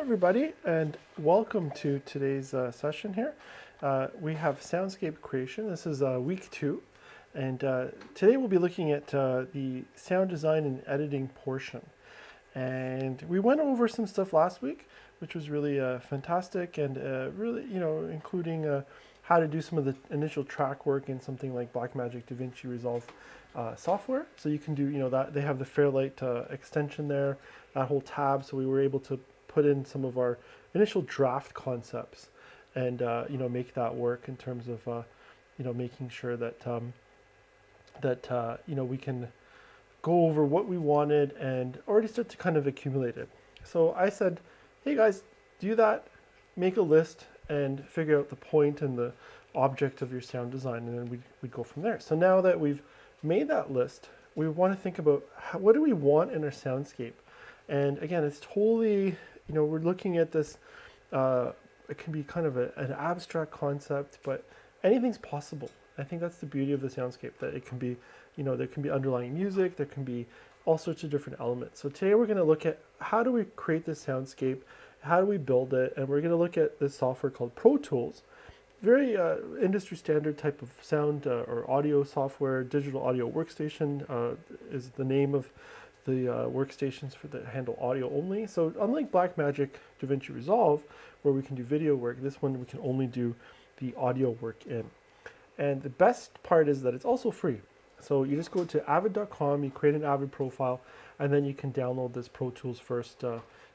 everybody, and welcome to today's session here. We have Soundscape Creation. This is week 2, and today we'll be looking at the sound design and editing portion. And we went over some stuff last week, which was really fantastic, and really, including how to do some of the initial track work in something like Blackmagic DaVinci Resolve software. So you can do, that they have the Fairlight extension there, that whole tab. So we were able to put in some of our initial draft concepts and make that work in terms of making sure that we can go over what we wanted and already start to kind of accumulate it. So I said, hey guys, do that, make a list and figure out the point and the object of your sound design, and then we'd go from there. So now that we've made that list, we want to think about what do we want in our soundscape. And again, it's totally, we're looking at this, it can be kind of an abstract concept, but anything's possible. I think that's the beauty of the soundscape, that it can be, there can be underlying music, there can be all sorts of different elements. So today we're going to look at how do we create this soundscape, how do we build it, and we're going to look at this software called ProTools. Very industry standard type of sound or audio software. Digital audio workstation is the name of the workstations for the handle audio only. So unlike Blackmagic DaVinci Resolve, where we can do video work, this one we can only do the audio work in. And the best part is that it's also free. So you just go to avid.com, you create an Avid profile, and then you can download this ProTools first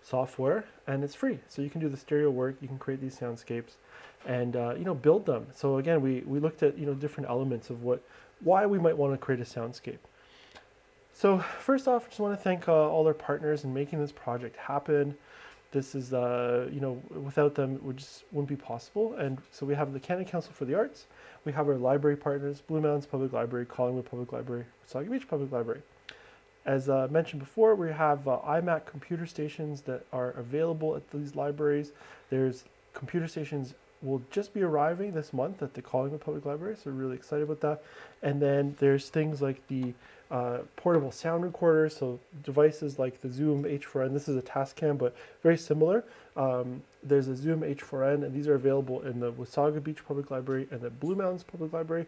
software, and it's free. So you can do the stereo work, you can create these soundscapes, and build them. So again, we looked at different elements of why we might want to create a soundscape. So first off, I just want to thank all our partners in making this project happen. This is, without them, it wouldn't be possible. And so we have the Canada Council for the Arts. We have our library partners, Blue Mountains Public Library, Collingwood Public Library, Saga Beach Public Library. As mentioned before, we have iMac computer stations that are available at these libraries. There's computer stations will just be arriving this month at the Collingwood Public Library, so we're really excited about that. And then there's things like the portable sound recorders, so devices like the Zoom H4n. This is a Tascam, but very similar. There's a Zoom H4n, and these are available in the Wasaga Beach Public Library and the Blue Mountains Public Library.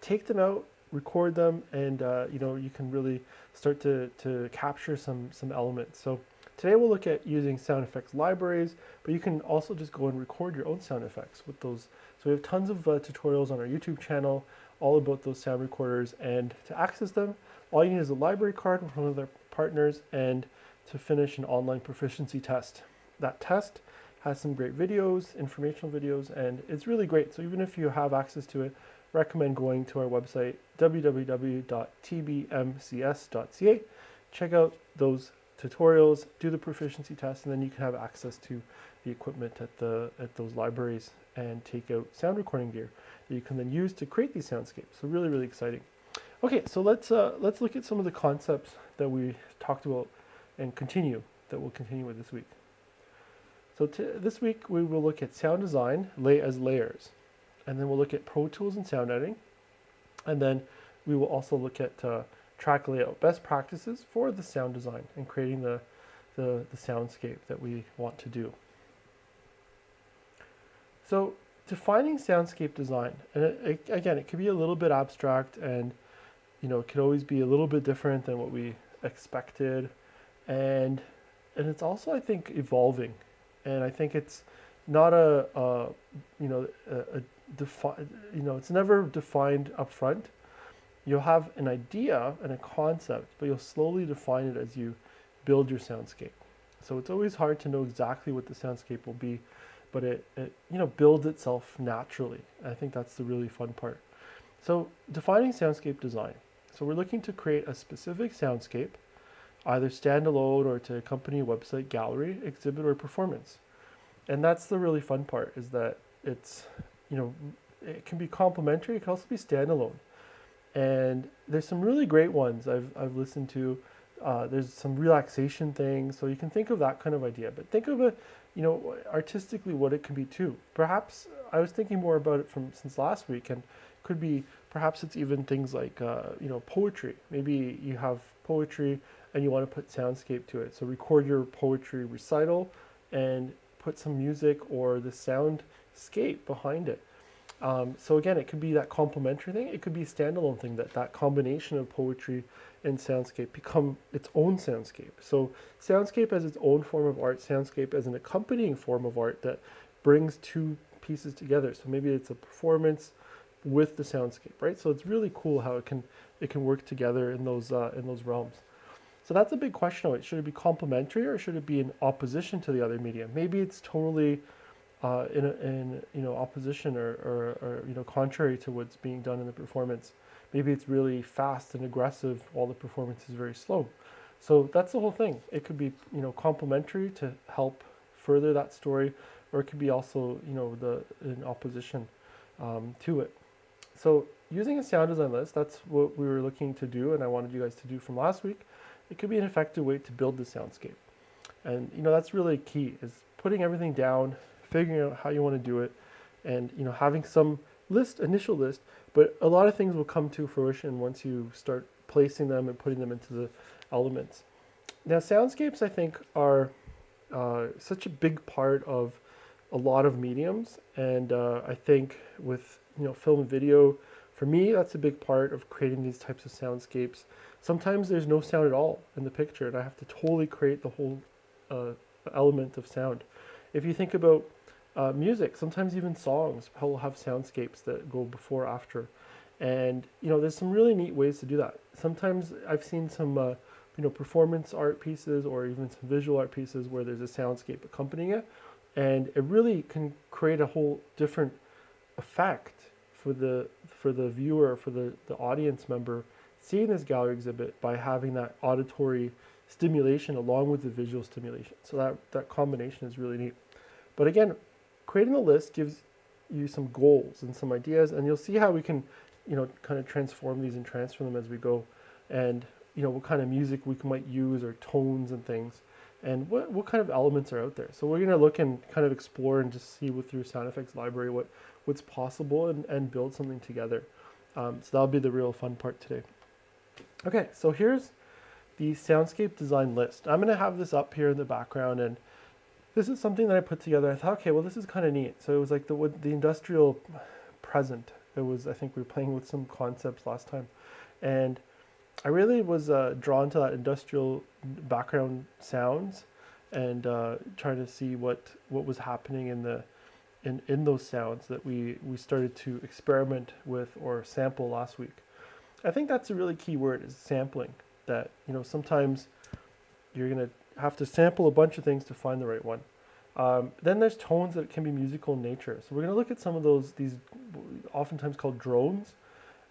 Take them out, record them, and you can really start to capture some elements. So today we'll look at using sound effects libraries, but you can also just go and record your own sound effects with those. So we have tons of tutorials on our YouTube channel all about those sound recorders, and to access them, all you need is a library card from one of their partners and to finish an online proficiency test. That test has some great videos, informational videos, and it's really great. So even if you have access to it, recommend going to our website, www.tbmcs.ca. Check out those tutorials, do the proficiency test, and then you can have access to the equipment at those libraries and take out sound recording gear that you can then use to create these soundscapes. So really, really exciting. Okay, so let's look at some of the concepts that we talked about and that we'll continue with this week. So this week we will look at sound design as layers, and then we'll look at Pro Tools and sound editing, and then we will also look at track layout, best practices for the sound design and creating the soundscape that we want to do. So defining soundscape design, and again, it can be a little bit abstract, and it could always be a little bit different than what we expected, and it's also, I think, evolving, and I think it's not it's never defined up front. You'll have an idea and a concept, but you'll slowly define it as you build your soundscape. So it's always hard to know exactly what the soundscape will be, but it builds itself naturally. I think that's the really fun part. So defining soundscape design. So we're looking to create a specific soundscape, either standalone or to accompany a website, gallery, exhibit, or performance. And that's the really fun part, is that it's, it can be complementary, it can also be standalone. And there's some really great ones I've listened to. There's some relaxation things, so you can think of that kind of idea. But think of it, artistically what it can be too. Perhaps I was thinking more about it since last week, and could be perhaps it's even things like poetry. Maybe you have poetry and you want to put soundscape to it. So record your poetry recital and put some music or the soundscape behind it. So again, it could be that complementary thing. It could be a standalone thing, that combination of poetry and soundscape become its own soundscape. So soundscape as its own form of art, soundscape as an accompanying form of art that brings two pieces together. So maybe it's a performance with the soundscape, right? So it's really cool how it can work together in those realms. So that's a big question. Should it be complementary or should it be in opposition to the other medium? Maybe it's totally in opposition or contrary to what's being done in the performance. Maybe it's really fast and aggressive while the performance is very slow. So that's the whole thing. It could be complementary to help further that story, or it could be also in opposition to it. So using a sound design list, that's what we were looking to do, and I wanted you guys to do from last week. It could be an effective way to build the soundscape, and that's really key, is putting everything down, figuring out how you want to do it, and having some initial list, but a lot of things will come to fruition once you start placing them and putting them into the elements. Now, soundscapes, I think, are such a big part of a lot of mediums, and I think with film and video, for me, that's a big part of creating these types of soundscapes. Sometimes there's no sound at all in the picture, and I have to totally create the whole element of sound. If you think about music, sometimes even songs will have soundscapes that go before, after, and there's some really neat ways to do that. Sometimes I've seen some performance art pieces or even some visual art pieces where there's a soundscape accompanying it, and it really can create a whole different effect for the viewer, for the audience member seeing this gallery exhibit, by having that auditory stimulation along with the visual stimulation. So that combination is really neat. But again, creating the list gives you some goals and some ideas, and you'll see how we can kind of transform these and transfer them as we go, and what kind of music we might use, or tones and things, and what kind of elements are out there. So we're going to look and kind of explore and just see through Sound Effects Library what's possible, and build something together. So that'll be the real fun part today. Okay, so here's the soundscape design list. I'm going to have this up here in the background, and this is something that I put together. I thought, okay, well, this is kind of neat. So it was like the industrial present. It was, I think we were playing with some concepts last time, and I really was drawn to that industrial background sounds, and trying to see what was happening in those sounds that we started to experiment with or sample last week. I think that's a really key word, is sampling. That sometimes you're gonna have to sample a bunch of things to find the right one. Then there's tones that can be musical in nature. So we're gonna look at some of these oftentimes called drones,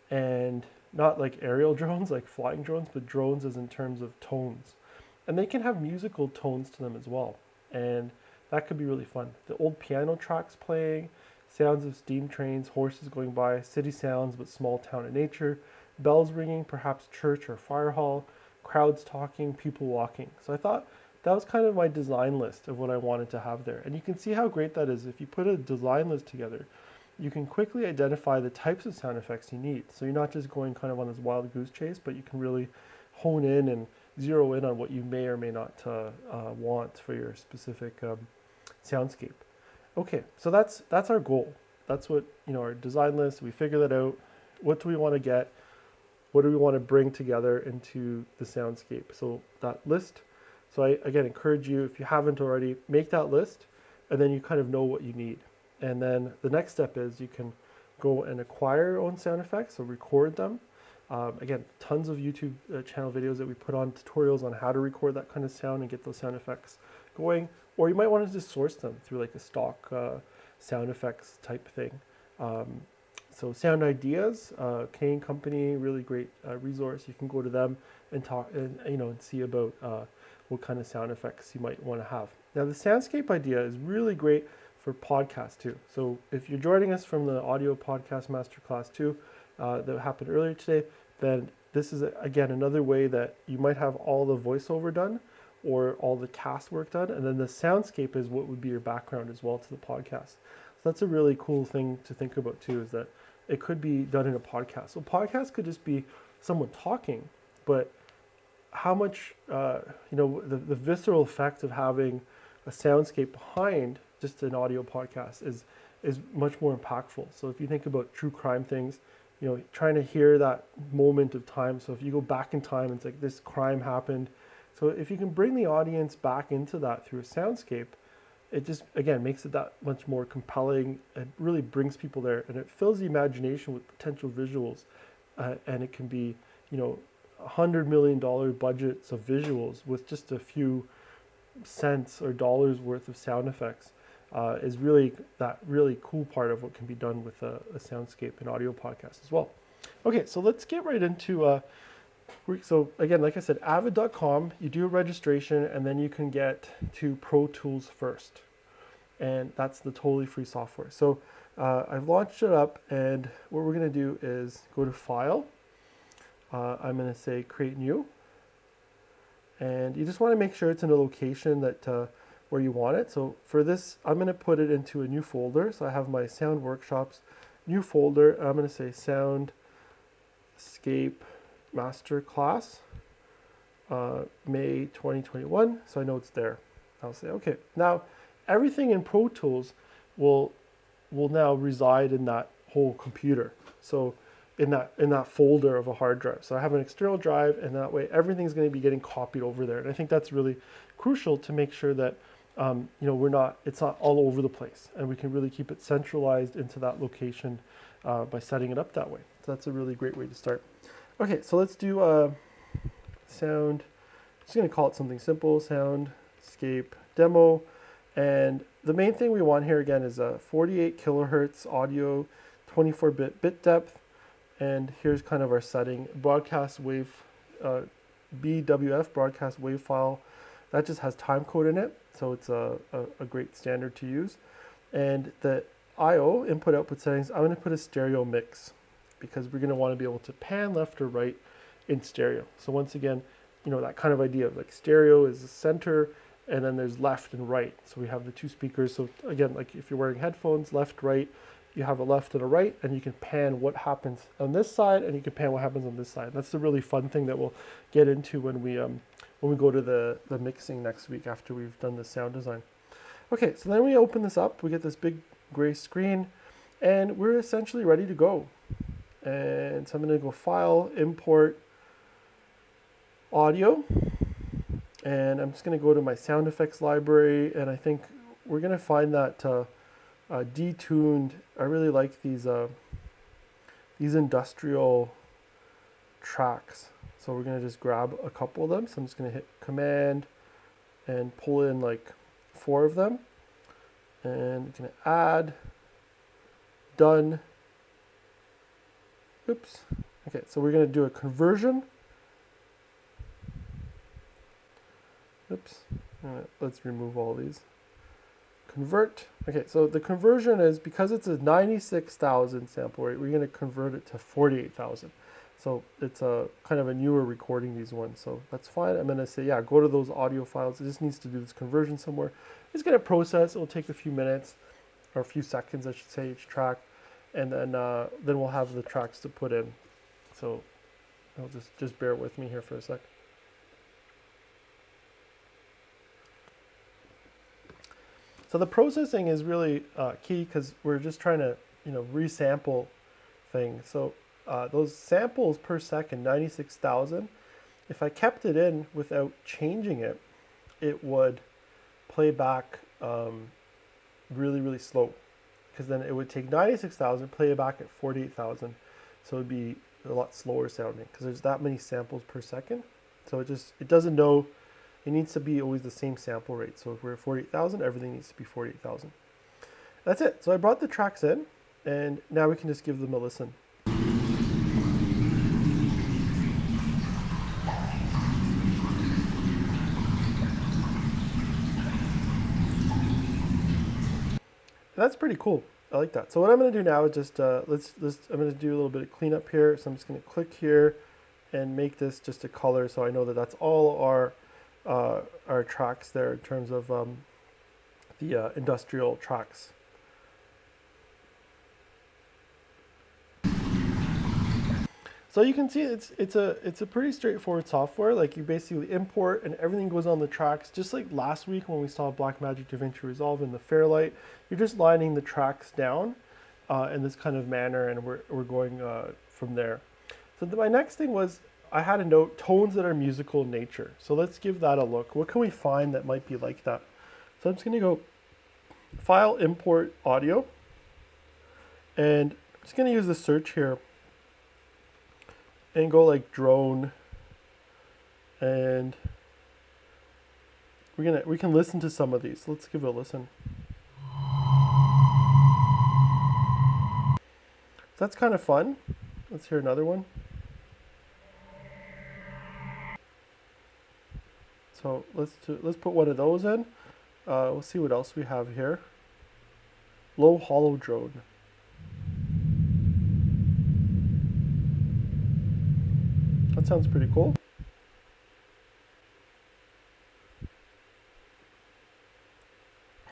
and not like aerial drones, like flying drones, but drones as in terms of tones. And they can have musical tones to them as well. And that could be really fun. The old piano tracks playing, sounds of steam trains, horses going by, city sounds but small town in nature, bells ringing, perhaps church or fire hall, crowds talking, people walking. So I thought that was kind of my design list of what I wanted to have there. And you can see how great that is. If you put a design list together, you can quickly identify the types of sound effects you need. So you're not just going kind of on this wild goose chase, but you can really hone in and zero in on what you may or may not want for your specific soundscape. Okay, so that's our goal. That's what, our design list, we figure that out. What do we want to get? What do we want to bring together into the soundscape? So that list. So I, again, encourage you, if you haven't already, make that list, and then you kind of know what you need. And then the next step is you can go and acquire your own sound effects, so record them. Again, tons of YouTube channel videos that we put on, tutorials on how to record that kind of sound and get those sound effects going. Or you might want to just source them through like a stock sound effects type thing. So Sound Ideas, Canadian company, really great resource. You can go to them and talk and see about what kind of sound effects you might want to have. Now the Soundscape idea is really great for podcasts too. So if you're joining us from the audio podcast masterclass 2 that happened earlier today, then this is again another way that you might have all the voiceover done or all the cast work done, and then the soundscape is what would be your background as well to the podcast. So that's a really cool thing to think about too, is that it could be done in a podcast. So podcast could just be someone talking, but how much the visceral effect of having a soundscape behind just an audio podcast is much more impactful. So if you think about true crime things, you know, trying to hear that moment of time. So if you go back in time, it's like this crime happened. So if you can bring the audience back into that through a soundscape, it just, again, makes it that much more compelling. It really brings people there, and it fills the imagination with potential visuals. And it can be, you know, $100 million budgets of visuals with just a few cents or dollars worth of sound effects. Is really that really cool part of what can be done with a soundscape and audio podcast as well. Okay, so let's get right into, so again, like I said, avid.com, you do a registration and then you can get to ProTools first. And that's the totally free software. So I've launched it up, and what we're gonna do is go to File. I'm gonna say Create New. And you just wanna make sure it's in a location that where you want it. So for this, I'm going to put it into a new folder. So I have my sound workshops, new folder. I'm going to say Soundscape Masterclass, May 2021. So I know it's there. I'll say, okay. Now everything in Pro Tools will now reside in that whole computer. So in that folder of a hard drive. So I have an external drive, and that way everything's going to be getting copied over there. And I think that's really crucial to make sure that you know, it's not all over the place, and we can really keep it centralized into that location by setting it up that way. So that's a really great way to start. Okay, so let's do sound. I'm just going to call it something simple, Soundscape Demo. And the main thing we want here again is a 48 kilohertz audio, 24-bit bit depth. And here's kind of our setting: broadcast wave, BWF, broadcast wave file. That just has time code in it, so it's a great standard to use. And the I/O, input output settings, I'm going to put a stereo mix, because we're going to want to be able to pan left or right in stereo. So once again, you know, that kind of idea of like stereo is the center, and then there's left and right. So we have the two speakers. So again, like if you're wearing headphones, left, right, you have a left and a right, and you can pan what happens on this side, and you can pan what happens on this side. That's the really fun thing that we'll get into when we go to the mixing next week after we've done the sound design. Okay, so then we open this up, we get this big gray screen, and we're essentially ready to go. And so I'm going to go File, Import, Audio, and I'm just going to go to my sound effects library, and I think we're going to find that detuned. I really like these industrial tracks. So we're going to just grab a couple of them. So I'm just going to hit Command and pull in like 4 of them. And I'm going to add, done. Oops. Okay, so we're going to do a conversion. Oops. Let's remove all these. Convert. Okay, so the conversion is, because it's a 96,000 sample rate, we're going to convert it to 48,000. So it's a kind of a newer recording, these ones, so that's fine. I'm going to say, yeah, go to those audio files. It just needs to do this conversion somewhere. It's going to process. It'll take a few minutes, or a few seconds, I should say, each track, and then we'll have the tracks to put in. So I'll just bear with me here for a sec. So the processing is really key, because we're just trying to, you know, resample things. So those samples per second, 96,000, if I kept it in without changing it, it would play back really, really slow, because then it would take 96,000, play it back at 48,000. So it would be a lot slower sounding, because there's that many samples per second. So it doesn't know. It needs to be always the same sample rate. So if we're at 48,000, everything needs to be 48,000. That's it. So I brought the tracks in, and now we can just give them a listen. That's pretty cool. I like that. So what I'm going to do now is just, I'm going to do a little bit of cleanup here. So I'm just going to click here and make this just a color, so I know that that's all our tracks there in terms of the industrial tracks. So you can see it's a pretty straightforward software. Like you basically import and everything goes on the tracks, just like last week when we saw Blackmagic DaVinci Resolve in the Fairlight. You're just lining the tracks down in this kind of manner, and we're going from there. So my next thing was I had a note, tones that are musical in nature. So let's give that a look. What can we find that might be like that? So I'm just going to go File, Import Audio, and I'm just going to use the search here and go like drone, and we can listen to some of these. Let's give it a listen. So that's kind of fun. Let's hear another one. So let's put one of those in. We'll see what else we have here. Low hollow drone. That sounds pretty cool.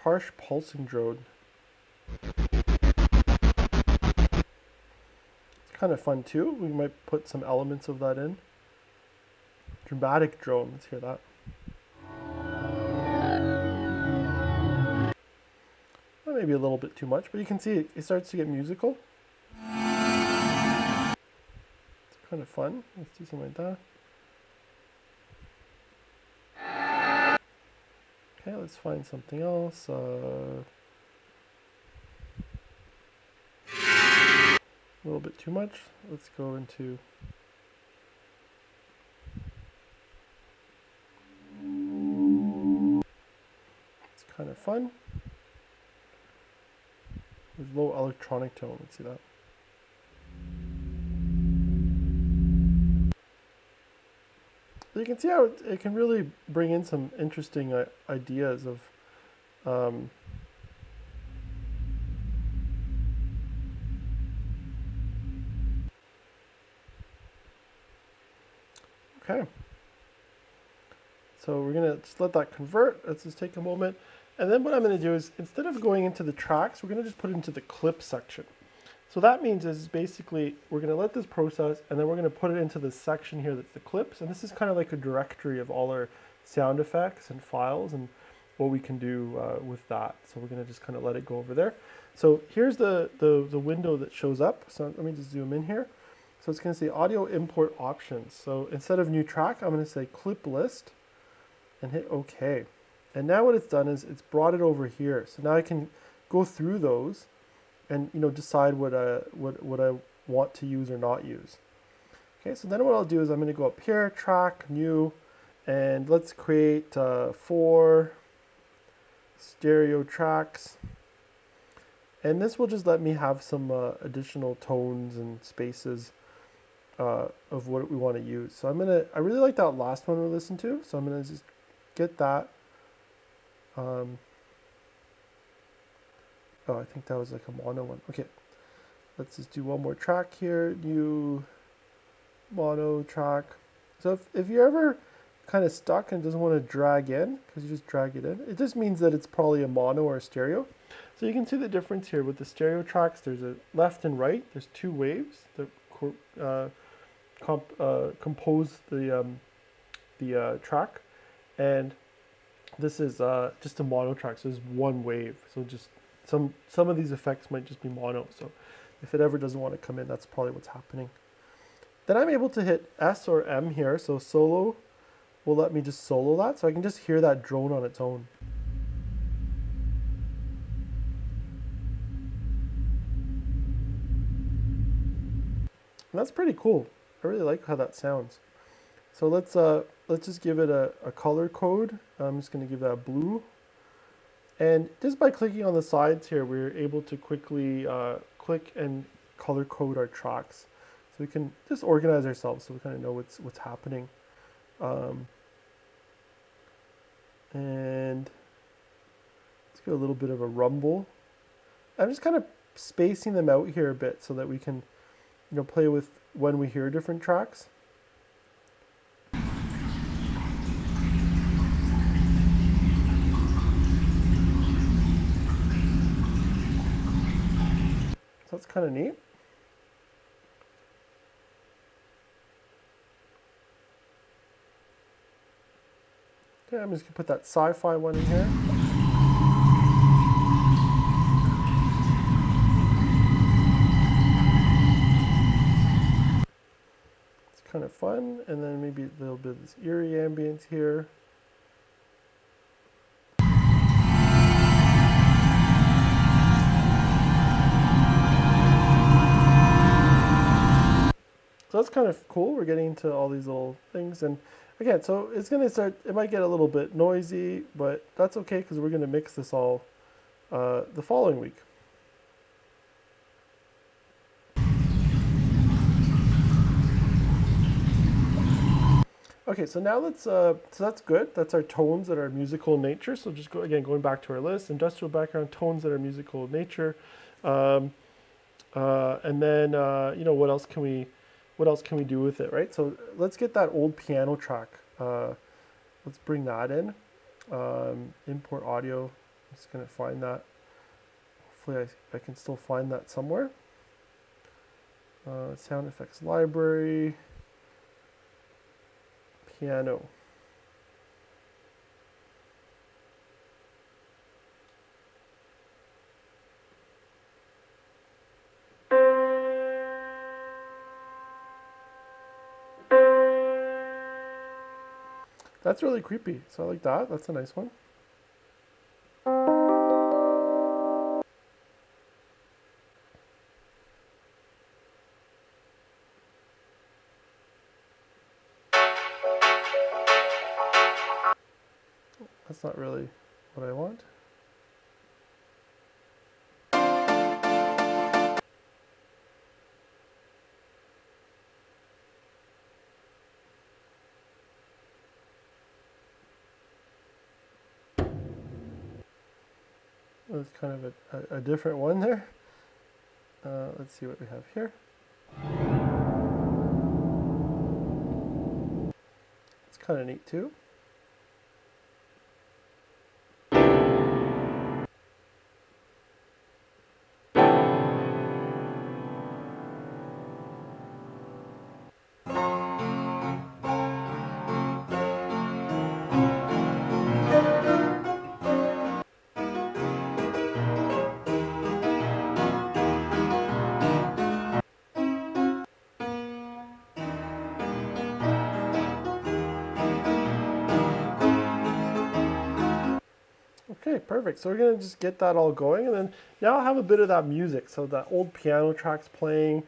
Harsh pulsing drone. It's kind of fun too. We might put some elements of that in. Dramatic drone. Let's hear that. Maybe a little bit too much, but you can see it starts to get musical. It's kind of fun. Let's do something like that. Okay, let's find something else. A little bit too much. Let's go into... It's kind of fun. With low electronic tone, let's see that. So you can see how it can really bring in some interesting ideas of okay. So we're gonna just let that convert. Let's just take a moment. And then what I'm going to do is, instead of going into the tracks, we're going to just put it into the clip section. So that means is basically we're going to let this process, and then we're going to put it into this section here that's the clips. And this is kind of like a directory of all our sound effects and files and what we can do with that. So we're going to just kind of let it go over there. So here's the window that shows up. So let me just zoom in here. So it's going to say audio import options. So instead of new track, I'm going to say clip list and hit OK. And now what it's done is it's brought it over here. So now I can go through those and decide what I want to use or not use. Okay, so then what I'll do is I'm going to go up here, track, new, and let's create 4 stereo tracks. And this will just let me have some additional tones and spaces of what we want to use. So I really like that last one we listened to, so I'm gonna just get that. Oh, I think that was like a mono one. Okay, let's just do one more track here, new mono track. So if you're ever kind of stuck and doesn't want to drag in, because you just drag it in, it just means that it's probably a mono or a stereo. So you can see the difference here with the stereo tracks. There's a left and right. There's 2 waves that compose the track, and this is just a mono track, so there's 1 wave. So just some of these effects might just be mono. So if it ever doesn't want to come in, that's probably what's happening. Then I'm able to hit S or M here. So solo will let me just solo that, so I can just hear that drone on its own. And that's pretty cool. I really like how that sounds. So let's just give it a color code. I'm just going to give that blue. And just by clicking on the sides here, we're able to quickly click and color code our tracks. So we can just organize ourselves so we kind of know what's happening. And let's get a little bit of a rumble. I'm just kind of spacing them out here a bit so that we can play with when we hear different tracks. So that's kind of neat. Okay, I'm just gonna put that sci-fi one in here. It's kind of fun, and then maybe a little bit of this eerie ambience here. So that's kind of cool. We're getting into all these little things, and again, so it's gonna start. It might get a little bit noisy, but that's okay because we're gonna mix this all the following week. Okay, so now let's. So that's good. That's our tones that are musical in nature. So just going back to our list: industrial background tones that are musical in nature, and then what else can we do with it, right? So let's get that old piano track. Let's bring that in. Import audio. I'm just gonna find that. Hopefully I can still find that somewhere. Sound effects library. Piano. That's really creepy, so I like that. That's a nice one. That's not really what I want. That's kind of a different one there. Let's see what we have here. It's kind of neat too. Okay, perfect. So we're gonna just get that all going, and then now I'll have a bit of that music. So that old piano tracks playing,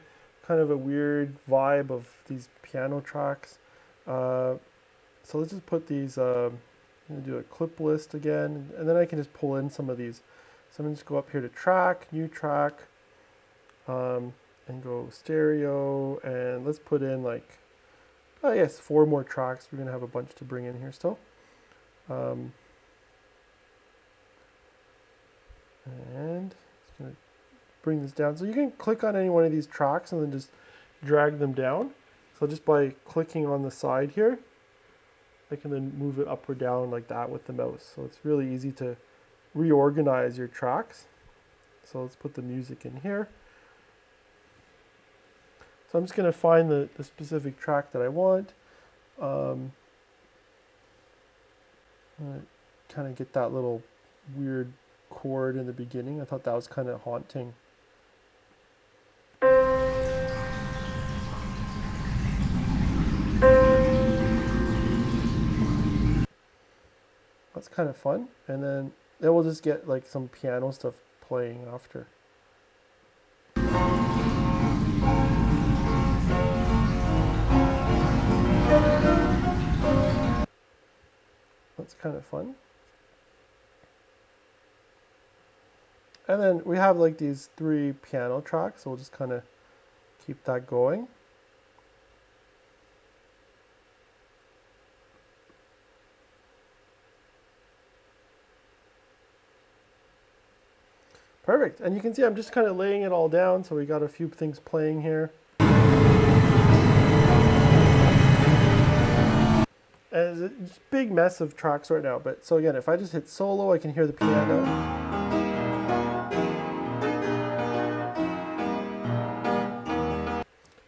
kind of a weird vibe of these piano tracks. So let's just put these, I'm gonna do a clip list again, and then I can just pull in some of these. So I'm gonna just go up here to track, new track, and go stereo, and let's put in like, I guess 4 more tracks. We're gonna have a bunch to bring in here still. And it's going to bring this down. So you can click on any one of these tracks and then just drag them down. So just by clicking on the side here, I can then move it up or down like that with the mouse. So it's really easy to reorganize your tracks. So let's put the music in here. So I'm just going to find the specific track that I want. Kind of get that little weird chord in the beginning. I thought that was kind of haunting. That's kind of fun. And then we'll just get like some piano stuff playing after. That's kind of fun. And then we have like these 3 piano tracks, so we'll just kind of keep that going. Perfect. And you can see I'm just kind of laying it all down, so we got a few things playing here. And it's a big mess of tracks right now, but so again, if I just hit solo, I can hear the piano.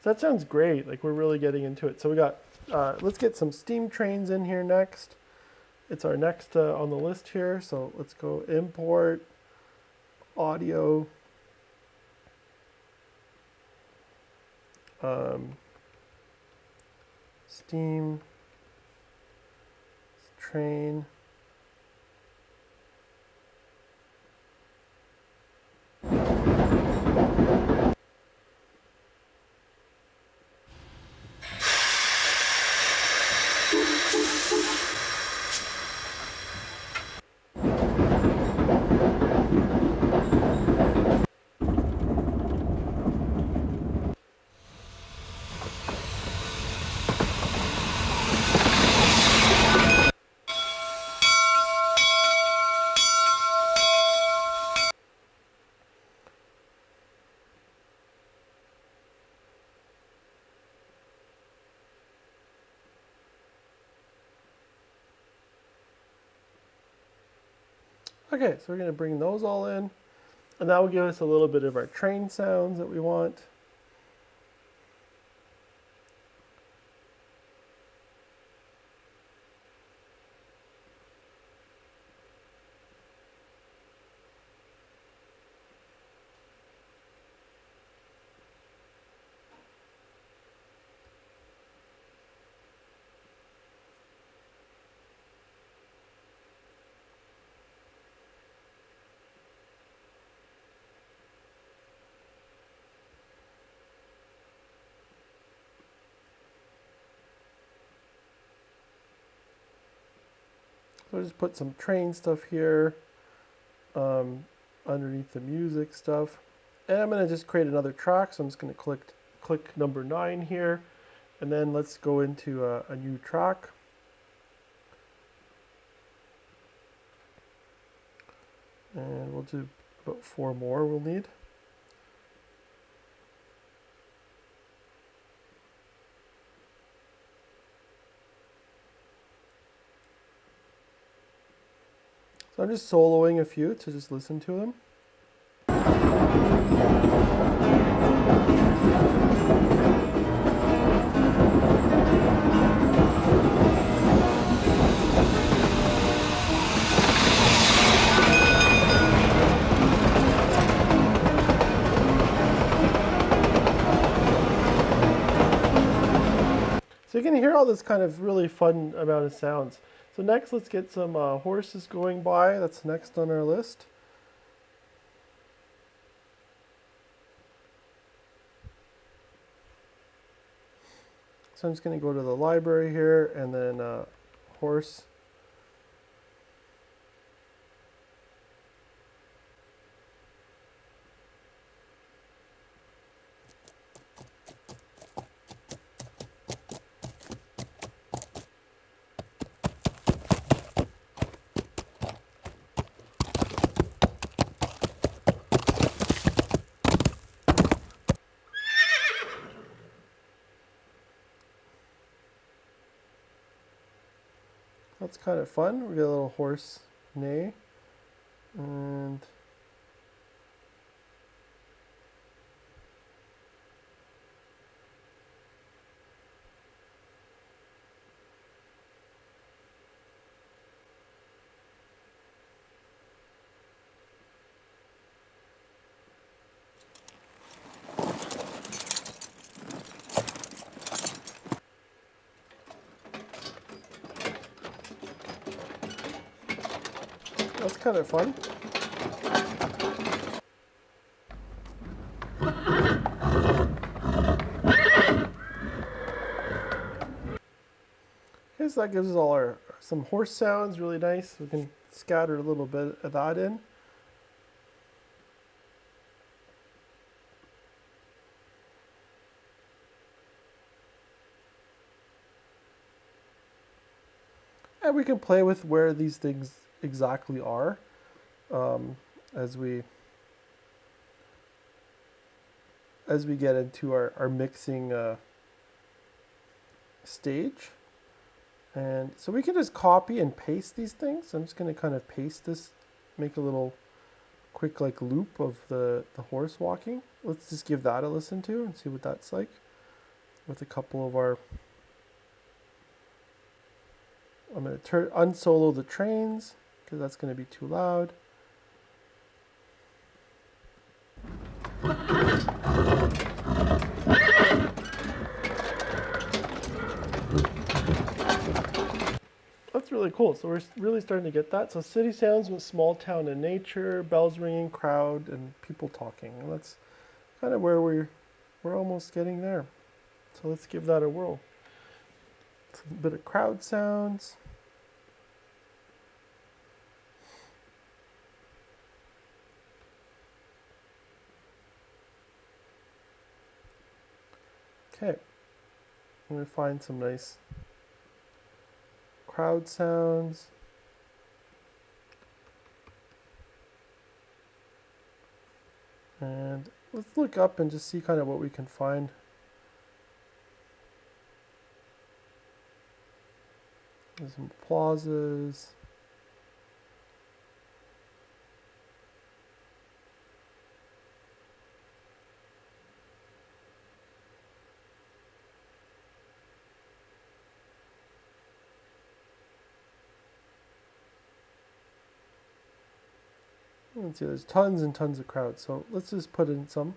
So that sounds great. Like we're really getting into it. So we got, let's get some steam trains in here next. it's our next on the list here. So let's go import audio. Steam train. Okay, so we're going to bring those all in, and that will give us a little bit of our train sounds that we want. So I'll just put some train stuff here underneath the music stuff. And I'm going to just create another track. So I'm just going to click number 9 here. And then let's go into a new track. And we'll do about 4 more we'll need. So I'm just soloing a few to just listen to them. So you can hear all this kind of really fun amount of sounds. So next, let's get some horses going by. That's next on our list. So I'm just going to go to the library here and then horse. That's kind of fun. We got a little horse neigh. And that's kind of fun. Okay, so that gives us all some horse sounds, really nice. We can scatter a little bit of that in. And we can play with where these things exactly are as we get into our mixing stage. And so we can just copy and paste these things. So I'm just going to kind of paste this, make a little quick like loop of the horse walking. Let's just give that a listen to and see what that's like with a couple of our I'm going to unsolo the trains because that's going to be too loud. That's really cool. So we're really starting to get that. So city sounds with small town and nature, bells ringing, crowd, and people talking. And that's kind of where we're almost getting there. So let's give that a whirl. A bit of crowd sounds. Okay, I'm going to find some nice crowd sounds. And let's look up and just see kind of what we can find. There's some applauses. Let's see, there's tons and tons of crowds. So let's just put in some.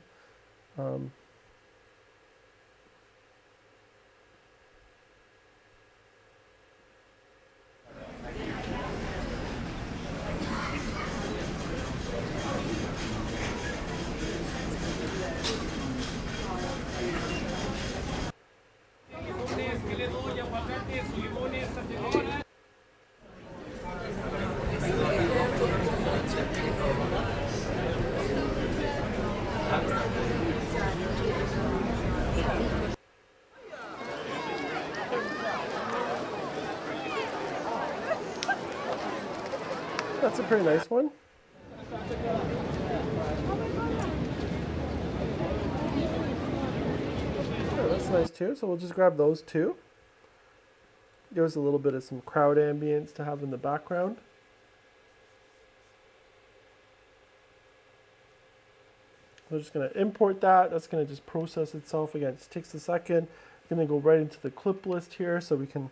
That's a pretty nice one. Oh, that's nice too. So we'll just grab those two. Give us a little bit of some crowd ambience to have in the background. We're just going to import that. That's going to just process itself. Again, it just takes a second. I'm going to go right into the clip list here so we can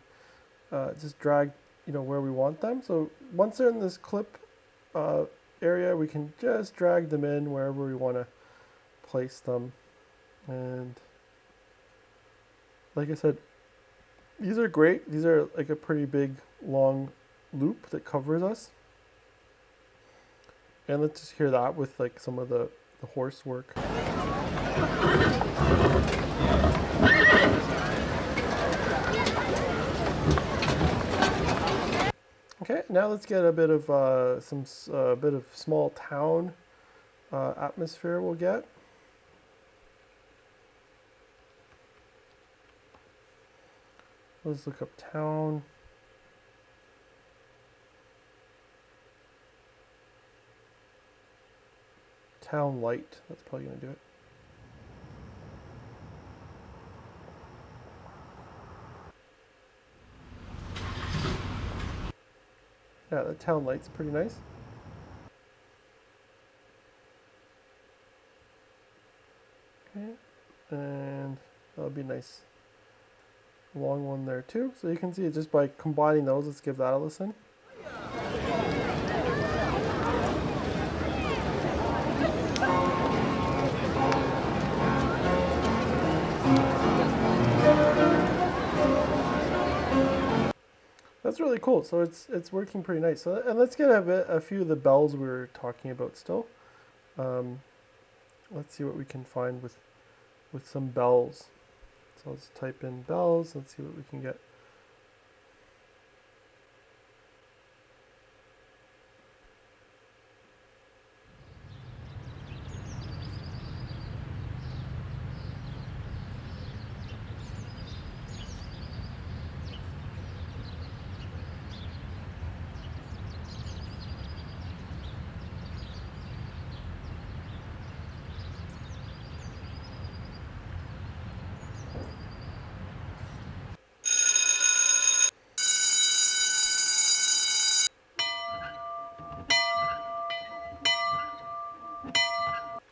just drag, where we want them. So once they're in this clip area, we can just drag them in wherever we want to place them. And like I said, these are great. These are like a pretty big, long loop that covers us. And let's just hear that with like some of the horse work. Okay, now let's get a bit of bit of small town atmosphere we'll get. Let's look up town. Town light, that's probably going to do it. Yeah, the town light's pretty nice. Okay, and that'll be nice. Long one there too. So you can see just by combining those, let's give that a listen. That's really cool. So it's working pretty nice. So, and let's get a few of the bells we were talking about still. Let's see what we can find with some bells. So let's type in bells. Let's see what we can get.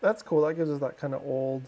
That's cool. That gives us that kind of old.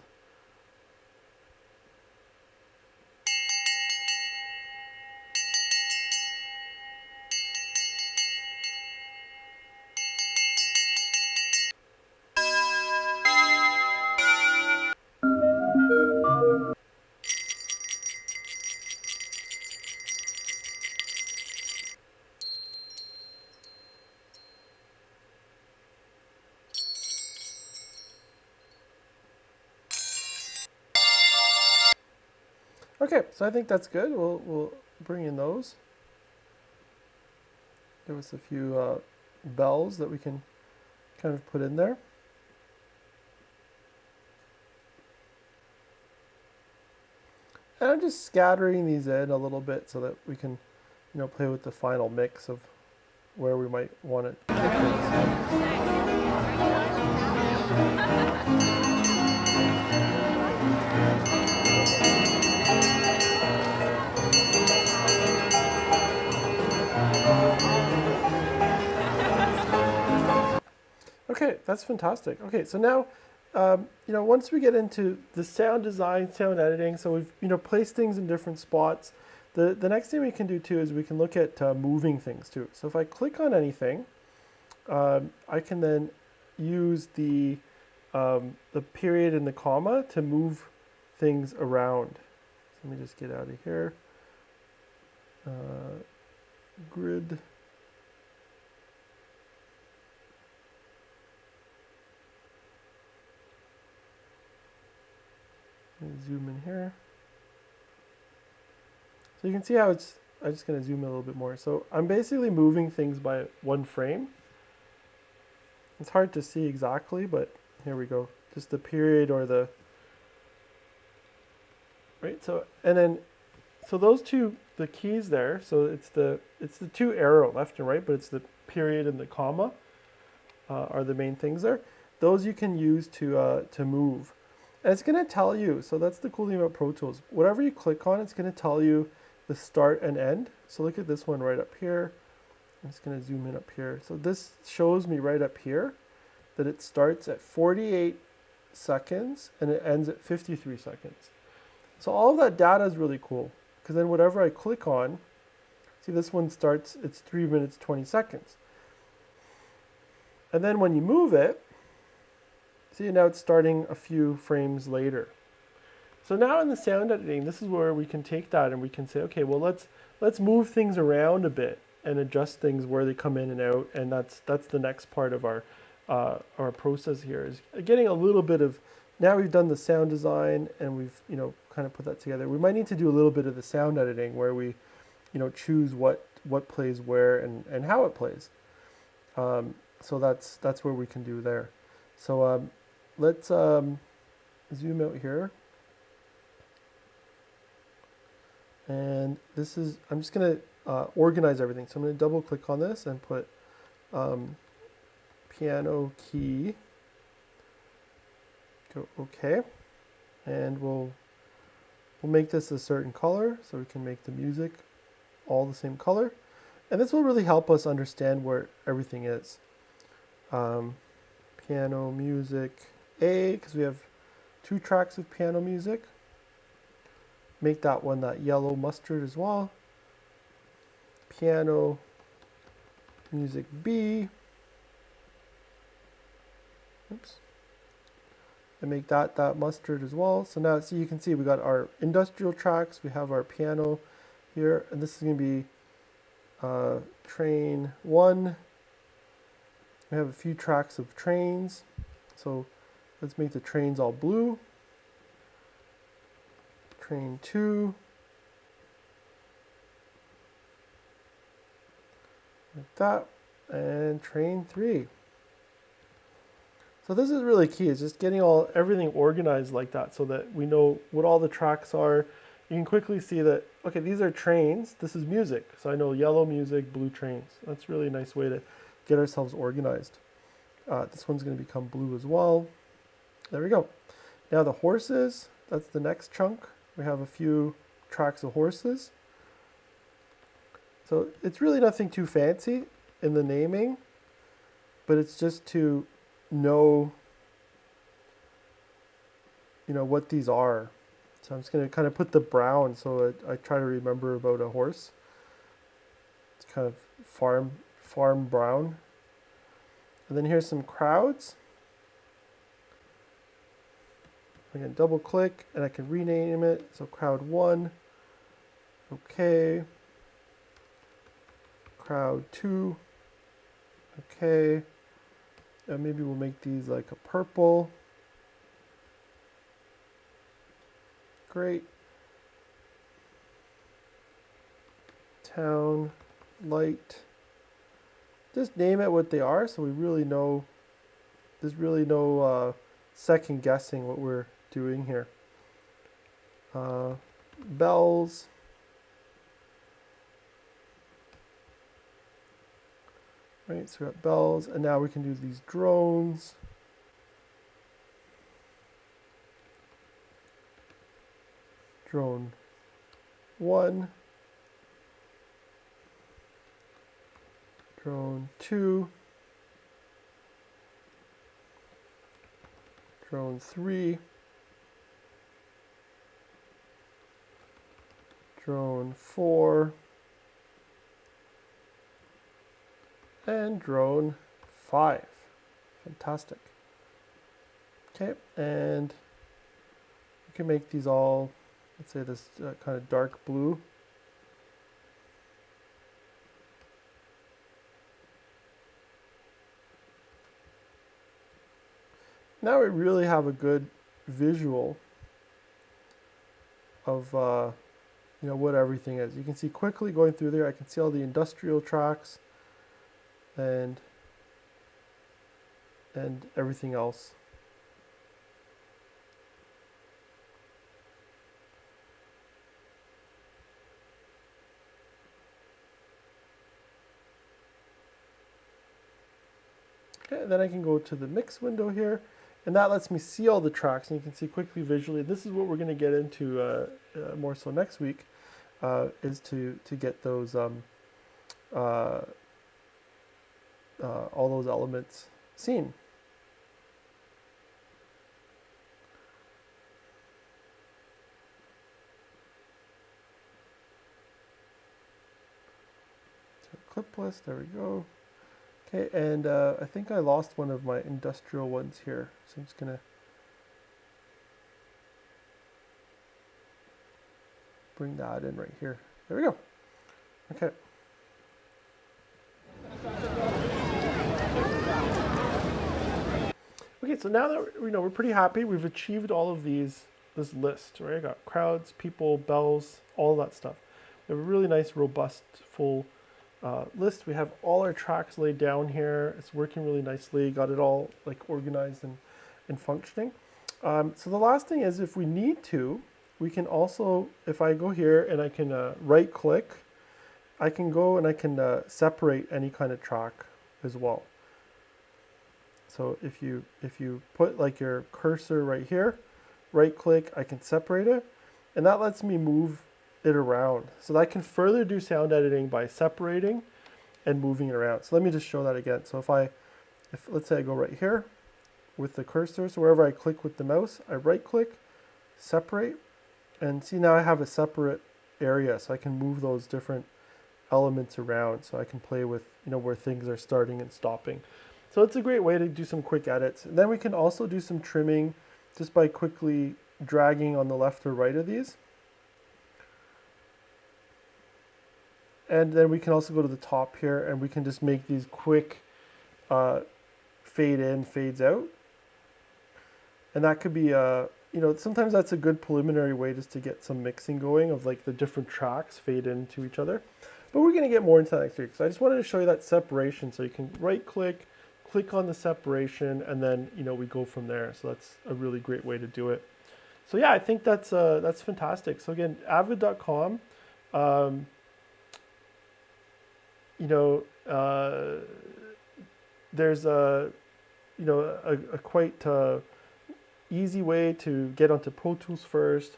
Okay, so I think that's good. We'll bring in those. Give us a few bells that we can kind of put in there. And I'm just scattering these in a little bit so that we can, play with the final mix of where we might want it to take things. Okay, that's fantastic. Okay, so now, once we get into the sound design, sound editing, so we've, placed things in different spots. The next thing we can do too is we can look at moving things too. So if I click on anything, I can then use the period and the comma to move things around. So let me just get out of here. Grid. Zoom in here. So you can see how I'm just going to zoom in a little bit more. So I'm basically moving things by one frame. It's hard to see exactly, but here we go. Just the period or the, right? So, and then, so those two, the keys there, so it's the two arrow left and right, but it's the period and the comma are the main things there. Those you can use to move. And it's going to tell you, so that's the cool thing about ProTools. Whatever you click on, it's going to tell you the start and end. So look at this one right up here. I'm just going to zoom in up here. So this shows me right up here that it starts at 48 seconds and it ends at 53 seconds. So all of that data is really cool because then whatever I click on, see this one starts, it's 3 minutes, 20 seconds. And then when you move it, see now it's starting a few frames later. So now in the sound editing, this is where we can take that and we can say, okay, well let's move things around a bit and adjust things where they come in and out, and that's the next part of our process here is getting a little bit of. Now we've done the sound design and we've kind of put that together. We might need to do a little bit of the sound editing where we choose what plays where and how it plays. So that's where we can do there. So let's zoom out here. And this is, I'm just going to organize everything. So I'm going to double click on this and put piano key. Go OK. And we'll make this a certain color so we can make the music all the same color. And this will really help us understand where everything is. Piano music A, because we have 2 tracks of piano music. Make that one that yellow mustard as well. Piano music B. Oops. And make that mustard as well. So now, so you can see we got our industrial tracks. We have our piano here, and this is going to be train 1. We have a few tracks of trains. So let's make the trains all blue. Train 2. Like that. And train 3. So this is really key, is just getting everything organized like that so that we know what all the tracks are. You can quickly see that, okay, these are trains, this is music. So I know yellow music, blue trains. That's really a nice way to get ourselves organized. This one's going to become blue as well. There we go. Now the horses, that's the next chunk. We have a few tracks of horses. So it's really nothing too fancy in the naming, but it's just to know, what these are. So I'm just going to kind of put the brown so I try to remember about a horse. It's kind of farm brown. And then here's some crowds. I can double click and I can rename it. So crowd 1. Okay. Crowd 2. Okay. And maybe we'll make these like a purple. Great. town, light. Just name it what they are, so we really know. There's really no second guessing what we're doing here. Bells. Right, so we got bells, and now we can do these drones. Drone 1. Drone 2. Drone 3. Drone 4. And drone 5. Fantastic. Okay, and you can make these all, let's say this kind of dark blue. Now we really have a good visual of what everything is. You can see quickly going through there, I can see all the industrial tracks and everything else. Okay, and then I can go to the mix window here, and that lets me see all the tracks, and you can see quickly visually. This is what we're going to get into more so next week, is to get those all those elements seen. So clip list, there we go. Okay, and I think I lost one of my industrial ones here, so I'm just gonna bring that in right here. There we go. Okay. Okay, so now that we're pretty happy, we've achieved all of this list, right? I got crowds, people, bells, all that stuff. We have a really nice, robust, full list. We have all our tracks laid down here. It's working really nicely. Got it all like organized and functioning. So the last thing is, if we need to, we can also, if I go here and I can right click, I can go and I can separate any kind of track as well. So if you put like your cursor right here, right click, I can separate it, and that lets me move it around. So I can further do sound editing by separating and moving it around. So let me just show that again. So if let's say I go right here with the cursor, so wherever I click with the mouse, I right click, separate, and see now I have a separate area, so I can move those different elements around. So I can play with where things are starting and stopping. So it's a great way to do some quick edits. And then we can also do some trimming just by quickly dragging on the left or right of these. And then we can also go to the top here and we can just make these quick fade in, fades out. And that could be, sometimes that's a good preliminary way just to get some mixing going of like the different tracks fade into each other. But we're going to get more into that next week. So I just wanted to show you that separation. So you can right click, click on the separation, and then we go from there. So that's a really great way to do it. So yeah, I think that's fantastic. So again, avid.com. There's a quite easy way to get onto ProTools first.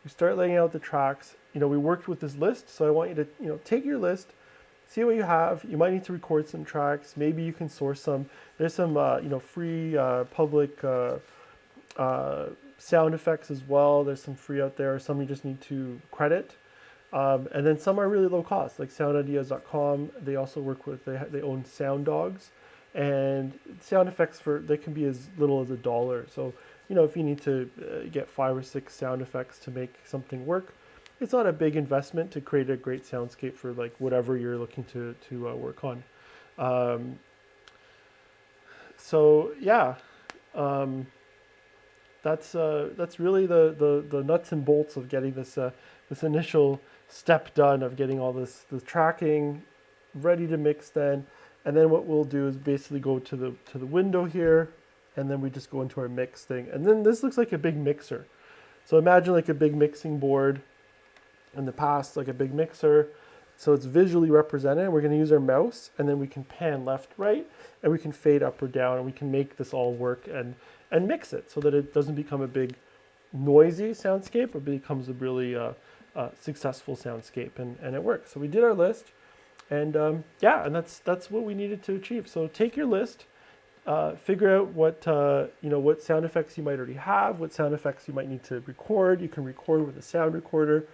You start laying out the tracks. We worked with this list, so I want you to take your list, see what you have. You might need to record some tracks. Maybe you can source some. There's some free public sound effects as well. There's some free out there. Some you just need to credit. And then some are really low cost, like soundideas.com. They also work with, they own Sound Dogs, and sound effects they can be as little as $1. So, if you need to get 5 or 6 sound effects to make something work, it's not a big investment to create a great soundscape for like whatever you're looking to work on. So yeah, that's really the nuts and bolts of getting this initial step done of getting all this the tracking ready to mix then. And then what we'll do is basically go to the window here, and then we just go into our mix thing. And then this looks like a big mixer. So imagine like a big mixing board in the past, like a big mixer. So it's visually represented. We're going to use our mouse, and then we can pan left, right, and we can fade up or down, and we can make this all work and mix it so that it doesn't become a big noisy soundscape, but becomes a really successful soundscape, and it works. So we did our list, and yeah, and that's what we needed to achieve. So take your list, figure out what what sound effects you might already have, what sound effects you might need to record. You can record with a sound recorder.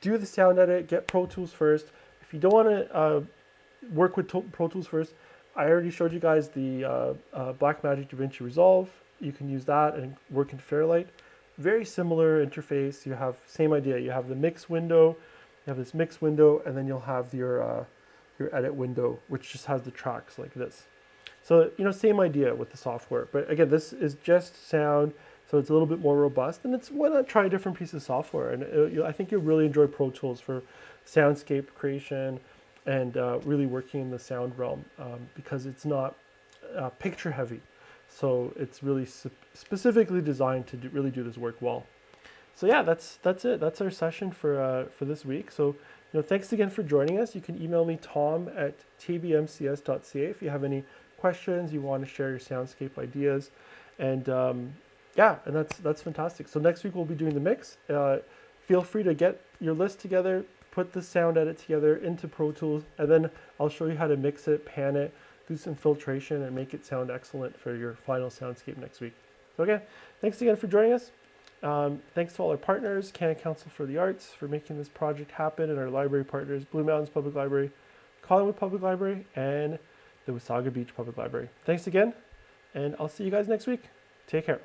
Do the sound edit, get Pro Tools first. If you don't want to work with Pro Tools first, I already showed you guys the Blackmagic DaVinci Resolve. You can use that and work in Fairlight. Very similar interface. You have same idea. You have the mix window, you have this mix window, and then you'll have your edit window, which just has the tracks like this. So same idea with the software. But again, this is just sound. So it's a little bit more robust, and why not try a different piece of software? And I think you'll really enjoy Pro Tools for soundscape creation and really working in the sound realm because it's not picture heavy. So it's really specifically designed to really do this work well. So yeah, that's it. That's our session for this week. So thanks again for joining us. You can email me tom@tbmcs.ca if you have any questions, you want to share your soundscape ideas, and yeah, and that's fantastic. So next week we'll be doing the mix. Feel free to get your list together, put the sound edit together into Pro Tools, and then I'll show you how to mix it, pan it, do some filtration, and make it sound excellent for your final soundscape next week. So again, thanks again for joining us. Thanks to all our partners, Canada Council for the Arts for making this project happen, and our library partners, Blue Mountains Public Library, Collingwood Public Library, and the Wasaga Beach Public Library. Thanks again, and I'll see you guys next week. Take care.